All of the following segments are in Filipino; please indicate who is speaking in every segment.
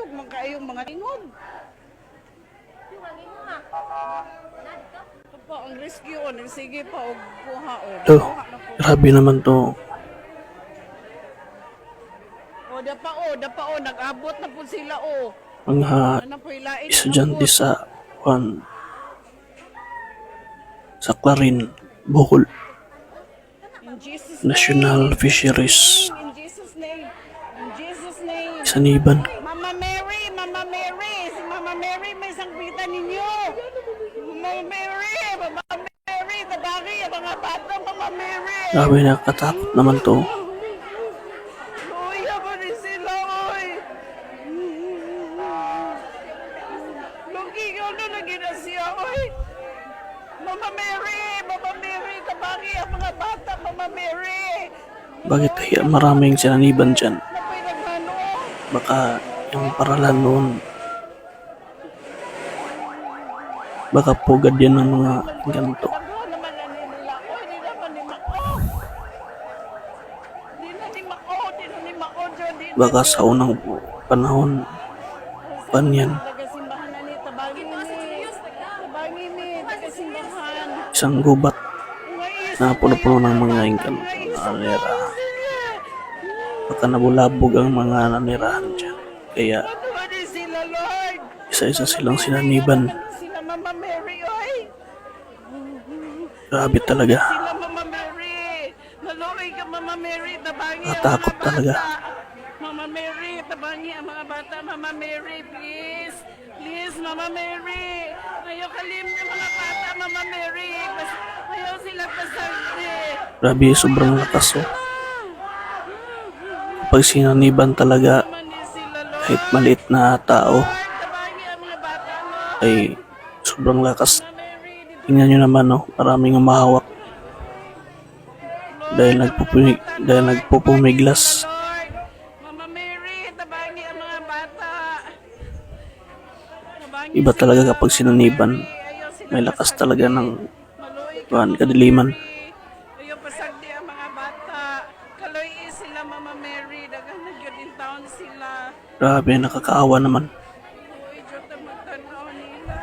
Speaker 1: Ug kayong mga tingog. Pa ang rescue o nagsige pa og kuha o.
Speaker 2: Oh, grabe naman to.
Speaker 1: Dapa o nag-abot na po sila o.
Speaker 2: Mga
Speaker 1: Ano po ilain
Speaker 2: estudyante sa Clarin, Bohol
Speaker 1: In Jesus
Speaker 2: National
Speaker 1: name.
Speaker 2: Fisheries
Speaker 1: In Jesus name. In Jesus name.
Speaker 2: Saniban.
Speaker 1: Mama Mary, Mama Mary, si Mama Mary may sangpitan ninyo. Mama Mary, tabagi ang mga bata, Mama Mary.
Speaker 2: Grabe, nakakatakot naman to.
Speaker 1: Uy, ako rin sila, uy. Lugi ko na lagi na siya, uy. Mama Mary, tabagi ang mga bata, Mama Mary.
Speaker 2: Bakit kaya maraming sinaniban dyan?
Speaker 1: Napay naghano.
Speaker 2: Baka yung paralan noon, baka pugad yan ng mga ganito.
Speaker 1: Nagawa naman na nila, uy, di naman ni Mako. Di na ni Mako, Diyo, di na
Speaker 2: Baka
Speaker 1: ni-
Speaker 2: sa unang panahon yan,
Speaker 1: Tagasimbahan na ni, tabagi ni, tagasimbahan.
Speaker 2: isang gubat na puno-puno ng mga ingkan nanira. Baka nabulabog ang mga nanirahan dyan. Kaya
Speaker 1: Ano din sila, Lord?
Speaker 2: isa-isa silang sinaniban.
Speaker 1: Sila Mama Mary, oy.
Speaker 2: Grabe talaga.
Speaker 1: Sila Mama Mary. Naluoy ka, Mama Mary. Tabangi ang
Speaker 2: Natakot
Speaker 1: mga
Speaker 2: talaga.
Speaker 1: bata. Mama Mary, tabangi ang mga bata. Mama Mary, please. Please, Mama Mary. Ayaw kalim ng mga bata, Mama Mary. Ayaw sila pasagdi.
Speaker 2: Grabe, sobrang lakas oh. Pag sinaniban talaga,
Speaker 1: Naman din sila, Lord.
Speaker 2: kahit maliit na tao,
Speaker 1: Tabangi ang mga bata, Lord.
Speaker 2: ay sobrang lakas.
Speaker 1: Mama Mary, dito.
Speaker 2: Tingnan nyo naman oh, maraming umahawak dahil nagpupumiglas.
Speaker 1: Lord, Mama Mary, tabangi ang mga bata. Tabangi
Speaker 2: Iba
Speaker 1: sila,
Speaker 2: talaga kapag sinaniban,
Speaker 1: ayaw sila
Speaker 2: may lakas
Speaker 1: pasagdi.
Speaker 2: talaga ng
Speaker 1: Maluoy ka, Mama
Speaker 2: kadiliman.
Speaker 1: Mary. Ayaw pasagdi ang mga bata. Kaloy sila, Mama Mary. Dagang nagyod taon sila.
Speaker 2: Grabe, nakakaawa naman.
Speaker 1: Uy, Diyos na magtanaw nila.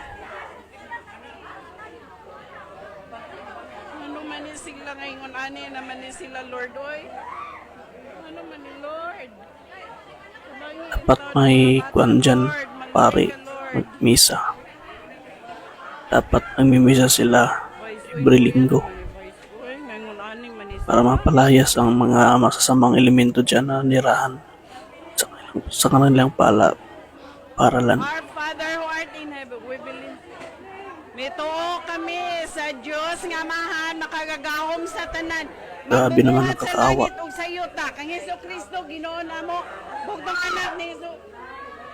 Speaker 1: Ano man ni sila ngayon, ani naman ni sila, Lord, oy. Ano man ni Lord. Tabangi ang
Speaker 2: Dapat
Speaker 1: taon
Speaker 2: may
Speaker 1: ng mga bata,
Speaker 2: kuwan dyan,
Speaker 1: Lord. Maluoy
Speaker 2: pare,
Speaker 1: ka, Lord.
Speaker 2: magmisa. Dapat nagmimisa sila every linggo
Speaker 1: Uy, ngayon ani man ni
Speaker 2: para mapalayas ang mga masasamang elemento dyan na nirahan sa kanilang paralan.
Speaker 1: Our Father who art in heaven, we believe. Mituo kami sa Diyos nga mahan makagagahom sa tanan.
Speaker 2: Grabe naman,
Speaker 1: Magbubuhat sa
Speaker 2: nakakaawa.
Speaker 1: langit ug sa yuta kang Hesukristo Ginoo namo bugtong anak ni Hesus.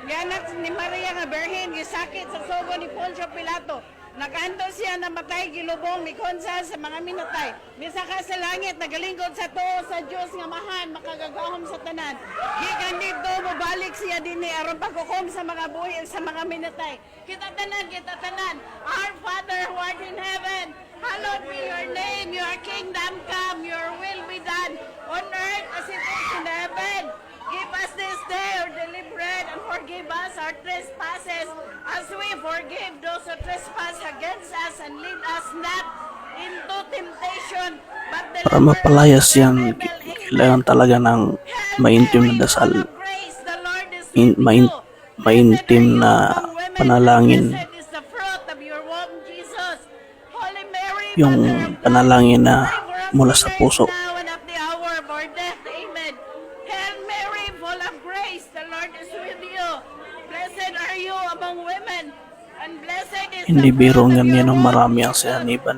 Speaker 1: Anak ni Maria nga berhen gisakit sa sugo ni Poncio Pilato. Nagando siya na matay gilubong ni Konsa sa mga minatay. Misa ka sa langit nagalingkod sa tuo sa Dios nga mahan makagagahom sa tanan. Gikan dito mobalik siya dinhi aron paghukom sa mga buhi ug sa mga minatay. Kita tanan. Our Father who art in heaven, hallowed be your name. Your kingdom come. Your will be done on earth as it is in heaven. Give us this day our daily bread and forgive us our trespasses as we forgive those who trespass against us and lead us not into temptation but
Speaker 2: Para
Speaker 1: deliver us
Speaker 2: mapalayas
Speaker 1: from
Speaker 2: yan,
Speaker 1: evil.
Speaker 2: kailangan talaga ng maintim na dasal,
Speaker 1: Grace, the Lord is with
Speaker 2: main,
Speaker 1: you.
Speaker 2: maintim na panalangin,
Speaker 1: Blessed is the fruit of your womb, Jesus. Holy Mary,
Speaker 2: yung
Speaker 1: Mother of God,
Speaker 2: panalangin na
Speaker 1: pray for us
Speaker 2: mula sa
Speaker 1: sinners
Speaker 2: puso.
Speaker 1: now and at the hour of our death. Amen. Hail Mary, full of grace, the Lord is with you. Blessed are you among women, and blessed is
Speaker 2: Hindi
Speaker 1: the
Speaker 2: biro
Speaker 1: fruit of
Speaker 2: ng
Speaker 1: your
Speaker 2: yan ang
Speaker 1: womb,
Speaker 2: marami ang
Speaker 1: Jesus.
Speaker 2: sinaniban.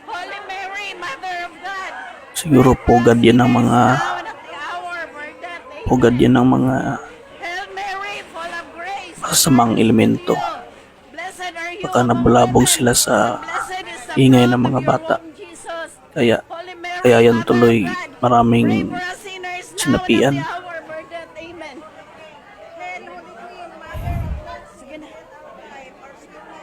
Speaker 1: Holy Mary, Mother of God,
Speaker 2: Siguro pugad yan ng mga
Speaker 1: now and at the hour of our death. Amen.
Speaker 2: pugad yan ng mga
Speaker 1: Hail Mary, full of grace, the
Speaker 2: masasamang
Speaker 1: Lord is
Speaker 2: elemento.
Speaker 1: with you. Blessed are you
Speaker 2: Baka
Speaker 1: among
Speaker 2: nabulabog
Speaker 1: women,
Speaker 2: sila sa
Speaker 1: and blessed is the
Speaker 2: ingay
Speaker 1: fruit
Speaker 2: ng
Speaker 1: of
Speaker 2: mga
Speaker 1: your
Speaker 2: bata.
Speaker 1: womb, Jesus.
Speaker 2: Kaya
Speaker 1: Holy Mary,
Speaker 2: kaya yan
Speaker 1: Mother
Speaker 2: tuloy
Speaker 1: of God,
Speaker 2: maraming
Speaker 1: pray for us sinners now and at
Speaker 2: sinapian.
Speaker 1: the hour of our death. Amen. Hail, Holy Queen, Mother of God. Sige na.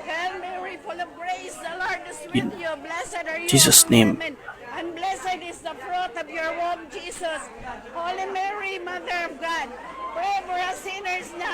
Speaker 1: Hail Mary, full of grace, the Lord is
Speaker 2: In
Speaker 1: with you. Blessed are you
Speaker 2: Jesus'
Speaker 1: among
Speaker 2: name.
Speaker 1: women, and blessed is the fruit of your womb, Jesus. Holy Mary, Mother of God, pray for us sinners now